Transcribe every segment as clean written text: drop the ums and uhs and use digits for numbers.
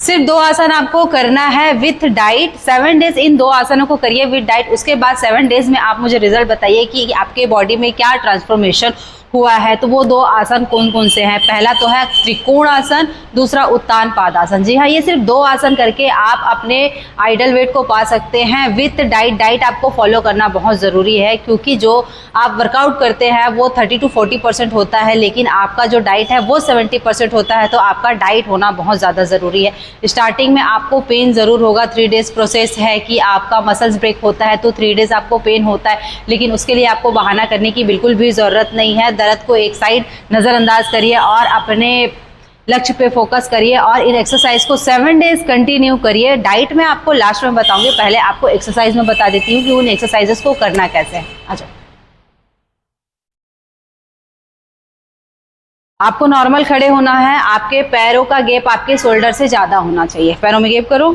सिर्फ 2 आसन आपको करना है विथ डाइट। 7 डेज इन 2 आसनों को करिए विथ डाइट। उसके बाद 7 डेज में आप मुझे रिजल्ट बताइए कि आपके बॉडी में क्या ट्रांसफॉर्मेशन हुआ है। तो वो 2 आसन कौन कौन से हैं? पहला तो है त्रिकोण आसन, दूसरा उत्तान पादासन। जी हाँ, ये सिर्फ 2 आसन करके आप अपने आइडल वेट को पा सकते हैं विथ डाइट। डाइट आपको फॉलो करना बहुत ज़रूरी है, क्योंकि जो आप वर्कआउट करते हैं वो 30 to 40% होता है, लेकिन आपका जो डाइट है वो 70% होता है। तो आपका डाइट होना बहुत ज़्यादा ज़रूरी है। स्टार्टिंग में आपको पेन ज़रूर होगा। 3 डेज़ प्रोसेस है कि आपका मसल्स ब्रेक होता है, तो 3 डेज़ आपको पेन होता है, लेकिन उसके लिए आपको बहाना करने की बिल्कुल भी ज़रूरत नहीं है। दर्द को एक साइड नज़रअंदाज करिए और अपने लक्ष्य पे फोकस करिए और इन एक्सरसाइज को 7 डेज कंटिन्यू करिए। डाइट में आपको लास्ट में बताऊंगी, पहले आपको एक्सरसाइज में बता देती हूँ कि उन एक्सरसाइजेस को करना कैसे है। अच्छा, आपको नॉर्मल खड़े होना है। आपके पैरों का गैप आपके शोल्डर से ज़्यादा होना चाहिए। पैरों में गैप करो,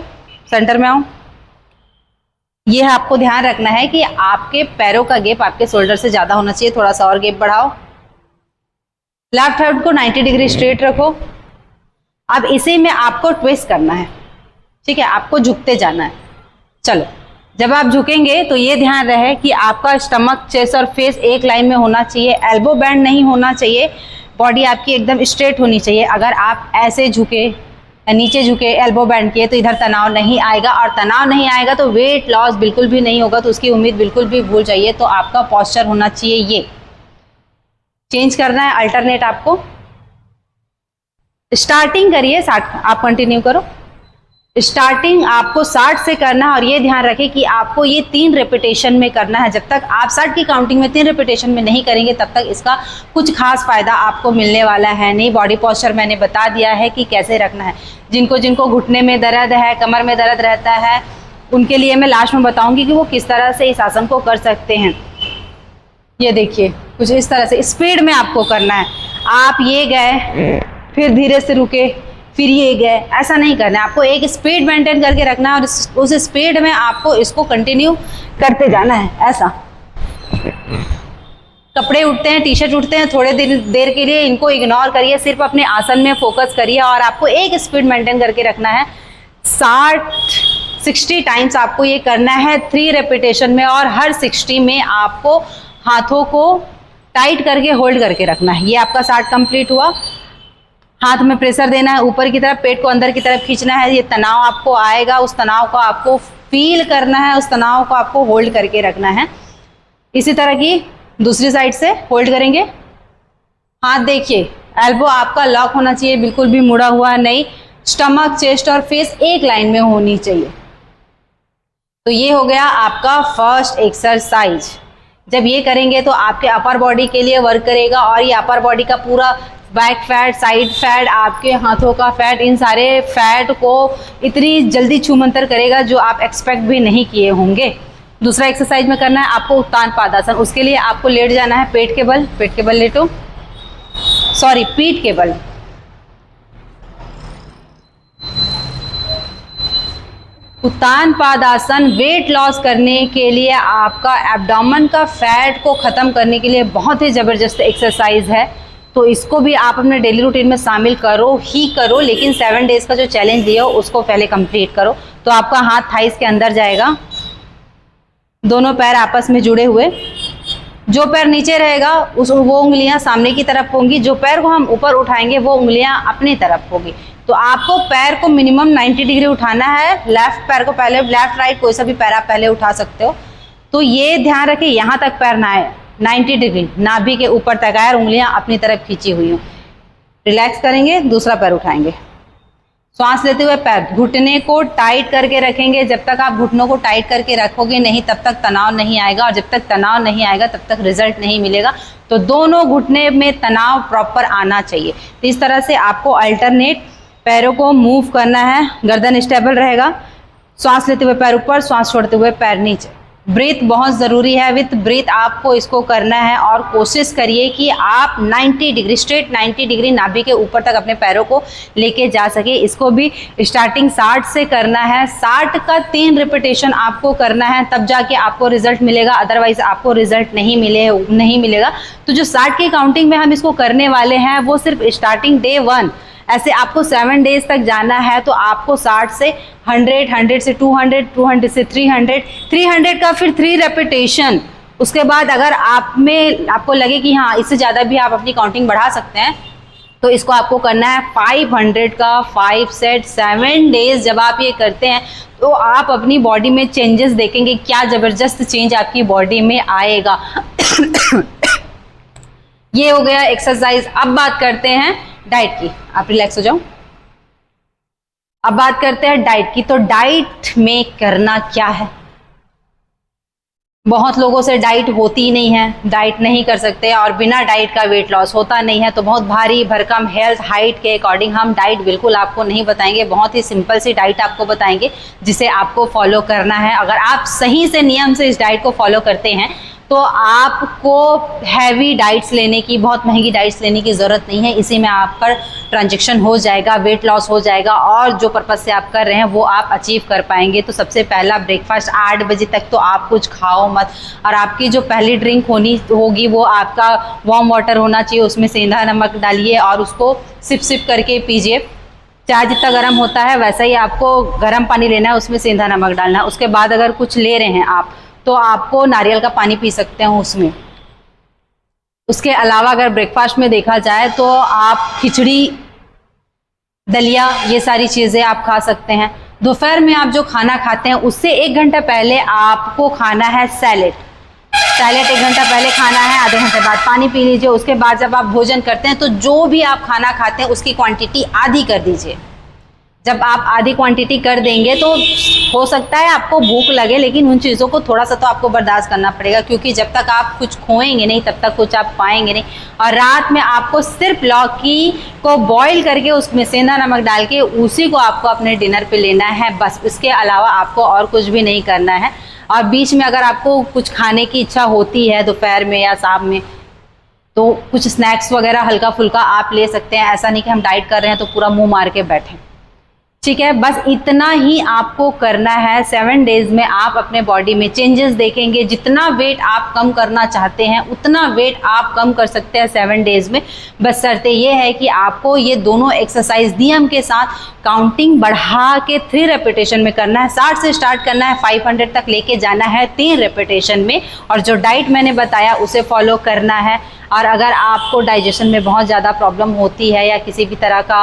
सेंटर में आओ। ये आपको ध्यान रखना है कि आपके पैरों का गैप आपके शोल्डर से ज़्यादा होना चाहिए। थोड़ा सा और गैप बढ़ाओ। लेफ्ट हैंड को 90 डिग्री स्ट्रेट रखो। अब इसी में आपको ट्विस्ट करना है, ठीक है? आपको झुकते जाना है। चलो, जब आप झुकेंगे तो ये ध्यान रहे कि आपका स्टमक, चेस्ट और फेस एक लाइन में होना चाहिए। एल्बो बैंड नहीं होना चाहिए। बॉडी आपकी एकदम स्ट्रेट होनी चाहिए। अगर आप ऐसे झुके, नीचे झुके, एल्बो बैंड किए, तो इधर तनाव नहीं आएगा, और तनाव नहीं आएगा तो वेट लॉस बिल्कुल भी नहीं होगा। तो उसकी उम्मीद बिल्कुल भी भूल जाइए। तो आपका पॉस्चर होना चाहिए, ये चेंज करना है, अल्टरनेट आपको। स्टार्टिंग करिए 60, आप कंटिन्यू करो। स्टार्टिंग आपको 60 से करना है, और ये ध्यान रखें कि आपको ये 3 रेपिटेशन में करना है। जब तक आप 60 की काउंटिंग में 3 रेपिटेशन में नहीं करेंगे, तब तक इसका कुछ खास फायदा आपको मिलने वाला है नहीं। बॉडी पोस्चर मैंने बता दिया है कि कैसे रखना है। जिनको जिनको घुटने में दर्द है, कमर में दर्द रहता है, उनके लिए मैं लास्ट में बताऊंगी कि वो किस तरह से इस आसन को कर सकते हैं। ये देखिए, कुछ इस तरह से स्पीड में आपको करना है। आप ये गए, फिर धीरे से रुके, फिर ये गए, ऐसा नहीं करना है। आपको एक स्पीड मेंटेन करके रखना है, और उस स्पीड में आपको इसको कंटिन्यू करते जाना है। ऐसा कपड़े उठते हैं, टी शर्ट उठते हैं, थोड़े देर के लिए इनको इग्नोर करिए, सिर्फ अपने आसन में फोकस करिए, और आपको एक स्पीड मेंटेन करके रखना है। 60 टाइम्स आपको ये करना है 3 रेपिटेशन में, और हर 60 में आपको हाथों को टाइट करके होल्ड करके रखना है। ये आपका 60 कंप्लीट हुआ। हाथ में प्रेशर देना है ऊपर की तरफ, पेट को अंदर की तरफ खींचना है। ये तनाव आपको आएगा, उस तनाव को आपको फील करना है, उस तनाव को आपको होल्ड करके रखना है। इसी तरह की दूसरी साइड से होल्ड करेंगे। हाथ देखिए, एल्बो आपका लॉक होना चाहिए, बिल्कुल भी मुड़ा हुआ नहीं। स्टमक, चेस्ट और फेस एक लाइन में होनी चाहिए। तो ये हो गया आपका फर्स्ट एक्सरसाइज। जब ये करेंगे तो आपके अपर बॉडी के लिए वर्क करेगा, और ये अपर बॉडी का पूरा बैक फैट, साइड फैट, आपके हाथों का फैट, इन सारे फैट को इतनी जल्दी छूमंतर करेगा जो आप एक्सपेक्ट भी नहीं किए होंगे। दूसरा एक्सरसाइज में करना है आपको उत्तान पादासन। उसके लिए आपको लेट जाना है पेट के बल लेटो, सॉरी पीठ के बल। उत्तान पादासन वेट लॉस करने के लिए, आपका एब्डोमेन का फैट को ख़त्म करने के लिए बहुत ही ज़बरदस्त एक्सरसाइज है। तो इसको भी आप अपने डेली रूटीन में शामिल करो ही करो, लेकिन 7 डेज़ का जो चैलेंज दिया हो उसको पहले कंप्लीट करो। तो आपका हाथ थाइस के अंदर जाएगा, दोनों पैर आपस में जुड़े हुए। जो पैर नीचे रहेगा वो उंगलियां सामने की तरफ होंगी, जो पैर को हम ऊपर उठाएंगे वो उंगलियां अपनी तरफ होगी। तो आपको पैर को मिनिमम 90 डिग्री उठाना है। लेफ्ट पैर को पहले, लेफ्ट राइट कोई सा भी पैर आप पहले उठा सकते हो। तो ये ध्यान रखें, यहाँ तक पैर ना आए, 90 डिग्री नाभि के ऊपर तक आए, उंगलियां अपनी तरफ खींची हुई हो। रिलैक्स करेंगे, दूसरा पैर उठाएंगे। श्वास लेते हुए पैर, घुटने को टाइट करके रखेंगे। जब तक आप घुटनों को टाइट करके रखोगे नहीं, तब तक तनाव नहीं आएगा, और जब तक तनाव नहीं आएगा तब तक रिजल्ट नहीं मिलेगा। तो दोनों घुटने में तनाव प्रॉपर आना चाहिए। तो इस तरह से आपको अल्टरनेट पैरों को मूव करना है। गर्दन स्टेबल रहेगा। श्वास लेते हुए पैर ऊपर, श्वास छोड़ते हुए पैर नीचे। ब्रीथ बहुत ज़रूरी है। विथ ब्रीथ आपको इसको करना है, और कोशिश करिए कि आप 90 डिग्री, स्ट्रेट 90 डिग्री नाभि के ऊपर तक अपने पैरों को लेके जा सके। इसको भी स्टार्टिंग 60 से करना है। 60 का 3 रिपीटेशन आपको करना है, तब जाके आपको रिजल्ट मिलेगा, अदरवाइज आपको रिजल्ट नहीं मिलेगा। तो जो 60 की काउंटिंग में हम इसको करने वाले हैं वो सिर्फ स्टार्टिंग डे 1 ऐसे आपको 7 डेज तक जाना है तो आपको 60 से 100, 100 से 200, 200 से 300, 300 का फिर 3 रेपिटेशन। उसके बाद अगर आपको लगे कि हाँ इससे ज़्यादा भी आप अपनी काउंटिंग बढ़ा सकते हैं तो इसको आपको करना है 500 का 5 सेट 7 डेज। जब आप ये करते हैं तो आप अपनी बॉडी में चेंजेस देखेंगे, क्या ज़बरदस्त चेंज आपकी बॉडी में आएगा। ये हो गया एक्सरसाइज। अब बात करते हैं डाइट की। आप रिलैक्स हो जाओ। अब बात करते हैं डाइट की। तो डाइट में करना क्या है, बहुत लोगों से डाइट होती ही नहीं है, डाइट नहीं कर सकते और बिना डाइट का वेट लॉस होता नहीं है। तो बहुत भारी भरकम हेल्थ हाइट के अकॉर्डिंग हम डाइट बिल्कुल आपको नहीं बताएंगे, बहुत ही सिंपल सी डाइट आपको बताएंगे जिसे आपको फॉलो करना है। अगर आप सही से नियम से इस डाइट को फॉलो करते हैं तो आपको हैवी डाइट्स लेने की, बहुत महंगी डाइट्स लेने की ज़रूरत नहीं है। इसी में आपका ट्रांजेक्शन हो जाएगा, वेट लॉस हो जाएगा और जो पर्पज़ से आप कर रहे हैं वो आप अचीव कर पाएंगे। तो सबसे पहला ब्रेकफास्ट 8 बजे तक तो आप कुछ खाओ मत, और आपकी जो पहली ड्रिंक होगी वो आपका वार्म वाटर होना चाहिए, उसमें सेंधा नमक डालिए और उसको सिप सिप करके पीजिए। चाय जितना गर्म होता है वैसा ही आपको गर्म पानी लेना है, उसमें सेंधा नमक डालना है। उसके बाद अगर कुछ ले रहे हैं आप तो आपको नारियल का पानी पी सकते हैं उसमें। उसके अलावा अगर ब्रेकफास्ट में देखा जाए तो आप खिचड़ी, दलिया, ये सारी चीज़ें आप खा सकते हैं। दोपहर में आप जो खाना खाते हैं उससे 1 घंटा पहले आपको खाना है सैलेड। 1 घंटा पहले खाना है, आधे घंटे बाद पानी पी लीजिए। उसके बाद जब आप भोजन करते हैं तो जो भी आप खाना खाते हैं उसकी क्वांटिटी आधी कर दीजिए। जब आप आधी क्वांटिटी कर देंगे तो हो सकता है आपको भूख लगे, लेकिन उन चीज़ों को थोड़ा सा तो आपको बर्दाश्त करना पड़ेगा, क्योंकि जब तक आप कुछ खोएंगे नहीं तब तक कुछ आप पाएंगे नहीं। और रात में आपको सिर्फ लौकी को बॉईल करके उसमें सेंधा नमक डाल के उसी को आपको अपने डिनर पे लेना है, बस। इसके अलावा आपको और कुछ भी नहीं करना है। और बीच में अगर आपको कुछ खाने की इच्छा होती है दोपहर में या शाम में तो कुछ स्नैक्स वगैरह हल्का फुल्का आप ले सकते हैं। ऐसा नहीं कि हम डाइट कर रहे हैं तो पूरा मुंह मार के बैठें, ठीक है। बस इतना ही आपको करना है। 7 डेज में आप अपने बॉडी में चेंजेस देखेंगे। जितना वेट आप कम करना चाहते हैं उतना वेट आप कम कर सकते हैं 7 डेज में। बस शर्त ये है कि आपको ये दोनों एक्सरसाइज नियम के साथ काउंटिंग बढ़ा के 3 रेपिटेशन में करना है। 60 से स्टार्ट करना है, 500 तक लेके जाना है 3 रेपिटेशन में। और जो डाइट मैंने बताया उसे फॉलो करना है। और अगर आपको डाइजेशन में बहुत ज़्यादा प्रॉब्लम होती है या किसी भी तरह का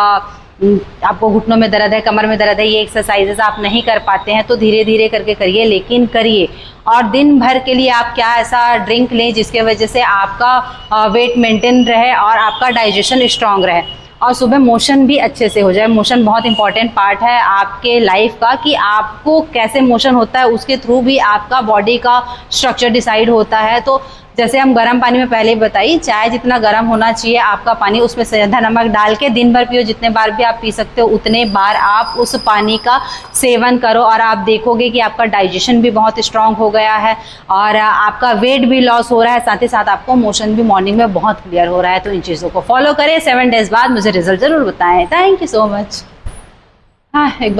आपको घुटनों में दर्द है, कमर में दर्द है, ये एक्सरसाइजेस आप नहीं कर पाते हैं तो धीरे धीरे करके करिए, लेकिन करिए। और दिन भर के लिए आप क्या ऐसा ड्रिंक लें जिसके वजह से आपका वेट मेंटेन रहे और आपका डाइजेशन स्ट्रांग रहे और सुबह मोशन भी अच्छे से हो जाए। मोशन बहुत इंपॉर्टेंट पार्ट है आपके लाइफ का, कि आपको कैसे मोशन होता है उसके थ्रू भी आपका बॉडी का स्ट्रक्चर डिसाइड होता है। तो जैसे हम गर्म पानी में पहले ही बताई, चाय जितना गर्म होना चाहिए आपका पानी, उसमें सेंधा नमक डाल के दिन भर पियो। जितने बार भी आप पी सकते हो उतने बार आप उस पानी का सेवन करो और आप देखोगे कि आपका डाइजेशन भी बहुत स्ट्रांग हो गया है और आपका वेट भी लॉस हो रहा है, साथ ही साथ आपको मोशन भी मॉर्निंग में बहुत क्लियर हो रहा है। तो इन चीज़ों को फॉलो करें। 7 डेज बाद मुझे रिजल्ट ज़रूर बताएं। Thank you so much. हाँ, एक